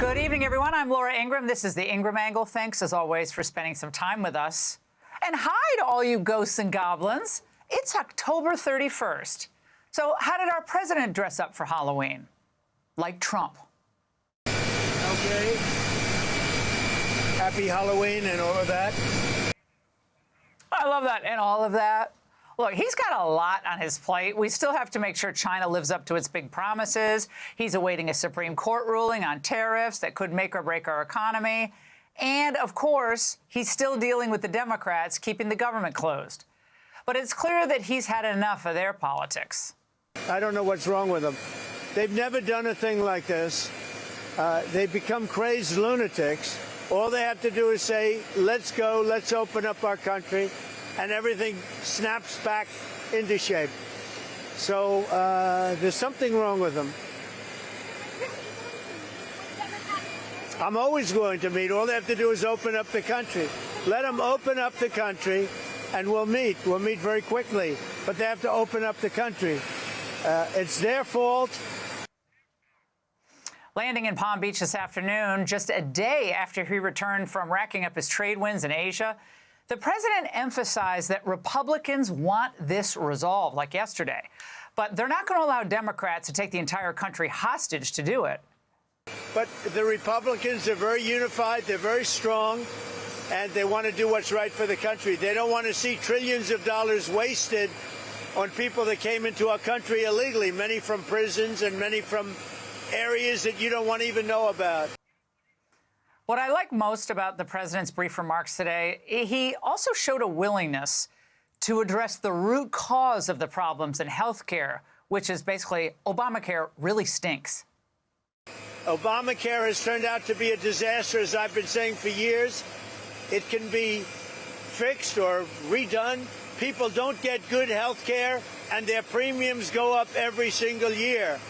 Good evening, everyone. I'm Laura Ingraham. This is the Ingraham Angle. Thanks, as always, for spending some time with us. And hi to all you ghosts and goblins. It's October 31st. So how did our president dress up for Halloween? Like Trump. Okay. Happy Halloween and all of that. I love that and all of that. Look, he's got a lot on his plate. We still have to make sure China lives up to its big promises. He's awaiting a Supreme Court ruling on tariffs that could make or break our economy. And, of course, he's still dealing with the Democrats keeping the government closed. But it's clear that he's had enough of their politics. I don't know what's wrong with them. They've never done a thing like this. They've become crazed lunatics. All they have to do is say, let's go, let's open up our country, and everything snaps back into shape. So there's something wrong with them. I'm always going to meet. All they have to do is open up the country. Let them open up the country, and we'll meet. We'll meet very quickly. But they have to open up the country. It's their fault. Landing in Palm Beach this afternoon, just a day after he returned from racking up his trade wins in Asia, the president emphasized that Republicans want this resolved, like yesterday. But they're not going to allow Democrats to take the entire country hostage to do it. But the Republicans are very unified. They're very strong. And they want to do what's right for the country. They don't want to see trillions of dollars wasted on people that came into our country illegally, many from prisons and many from areas that you don't want to even know about. What I like most about the president's brief remarks today, he also showed a willingness to address the root cause of the problems in health care, which is basically Obamacare really stinks. Obamacare has turned out to be a disaster, as I've been saying for years. It can be fixed or redone. People don't get good health care, and their premiums go up every single year.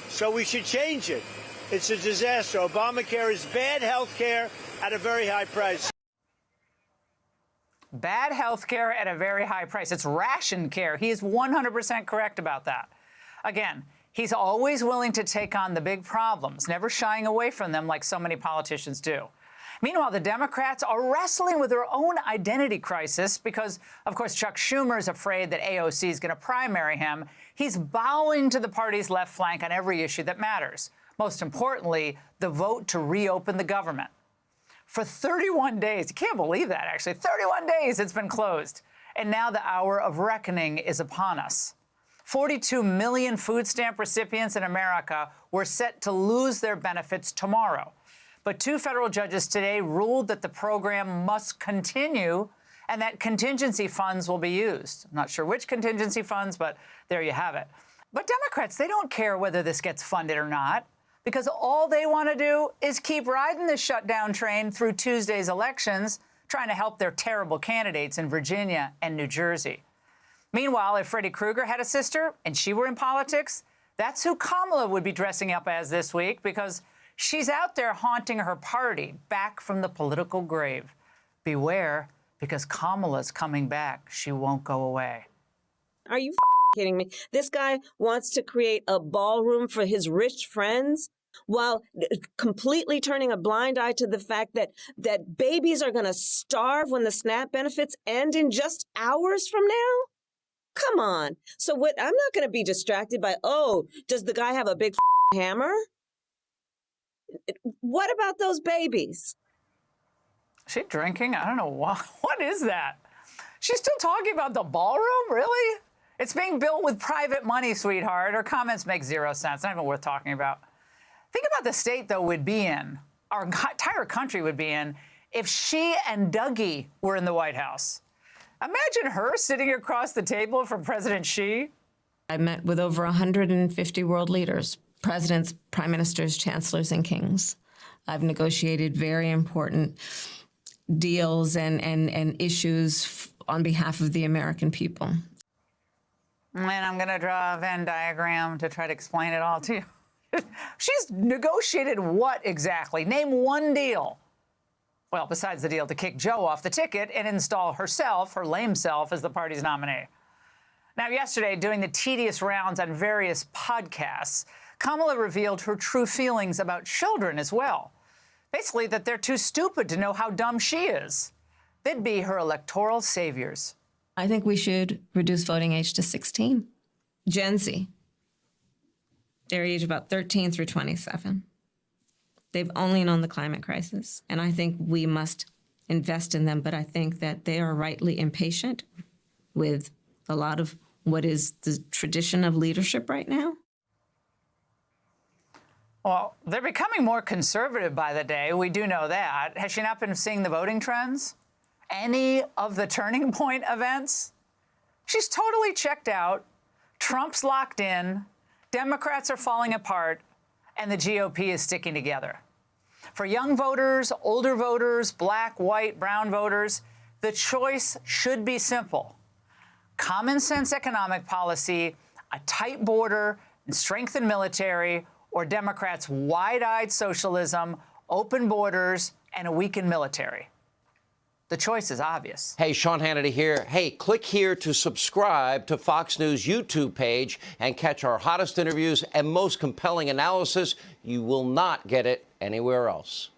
So we should change it. It's a disaster. Obamacare is bad health care at a very high price. Bad health care at a very high price. It's ration care. He is 100% correct about that. Again, he's always willing to take on the big problems, never shying away from them like so many politicians do. Meanwhile, the Democrats are wrestling with their own identity crisis because, of course, Chuck Schumer is afraid that AOC is going to primary him. He's bowing to the party's left flank on every issue that matters. Most importantly, the vote to reopen the government. For 31 days, you can't believe that, actually, 31 days it's been closed. And now the hour of reckoning is upon us. 42 million food stamp recipients in America were set to lose their benefits tomorrow. But two federal judges today ruled that the program must continue and that contingency funds will be used. I'm not sure which contingency funds, but there you have it. But Democrats, they don't care whether this gets funded or not, because all they want to do is keep riding this shutdown train through Tuesday's elections, trying to help their terrible candidates in Virginia and New Jersey. Meanwhile, if Freddy Krueger had a sister and she were in politics, that's who Kamala would be dressing up as this week, because she's out there haunting her party back from the political grave. Beware, because Kamala's coming back. She won't go away. Are you kidding me? This guy wants to create a ballroom for his rich friends while completely turning a blind eye to the fact that babies are going to starve when the SNAP benefits end in just hours from now? Come on. So what? I'm not going to be distracted by, oh, does the guy have a big hammer? What about those babies? Is she drinking? I don't know. What is that? She's still talking about the ballroom? Really? It's being built with private money, sweetheart. Her comments make zero sense. Not even worth talking about. Think about the state, though, we'd be in, our entire country would be in, if she and Dougie were in the White House. Imagine her sitting across the table from President Xi. I met with over 150 world leaders, presidents, prime ministers, chancellors, and kings. I've negotiated very important deals and issues on behalf of the American people. And I'm going to draw a Venn diagram to try to explain it all to you. She's negotiated what exactly? Name one deal. Well, besides the deal to kick Joe off the ticket and install herself, her lame self, as the party's nominee. Now, yesterday, doing the tedious rounds on various podcasts, Kamala revealed her true feelings about children as well. Basically, that they're too stupid to know how dumb she is. They'd be her electoral saviors. I think we should reduce voting age to 16. Gen Z, their age about 13 through 27. They've only known the climate crisis, and I think we must invest in them, but I think that they are rightly impatient with a lot of what is the tradition of leadership right now. Well, they're becoming more conservative by the day. We do know that. Has she not been seeing the voting trends? Any of the turning point events? She's totally checked out. Trump's locked in. Democrats are falling apart. And the GOP is sticking together. For young voters, older voters, black, white, brown voters, the choice should be simple. Common sense economic policy, a tight border, and strengthened military, or Democrats' wide-eyed socialism, open borders, and a weakened military. The choice is obvious. Hey, Sean Hannity here. Hey, click here to subscribe to Fox News YouTube page and catch our hottest interviews and most compelling analysis. You will not get it anywhere else.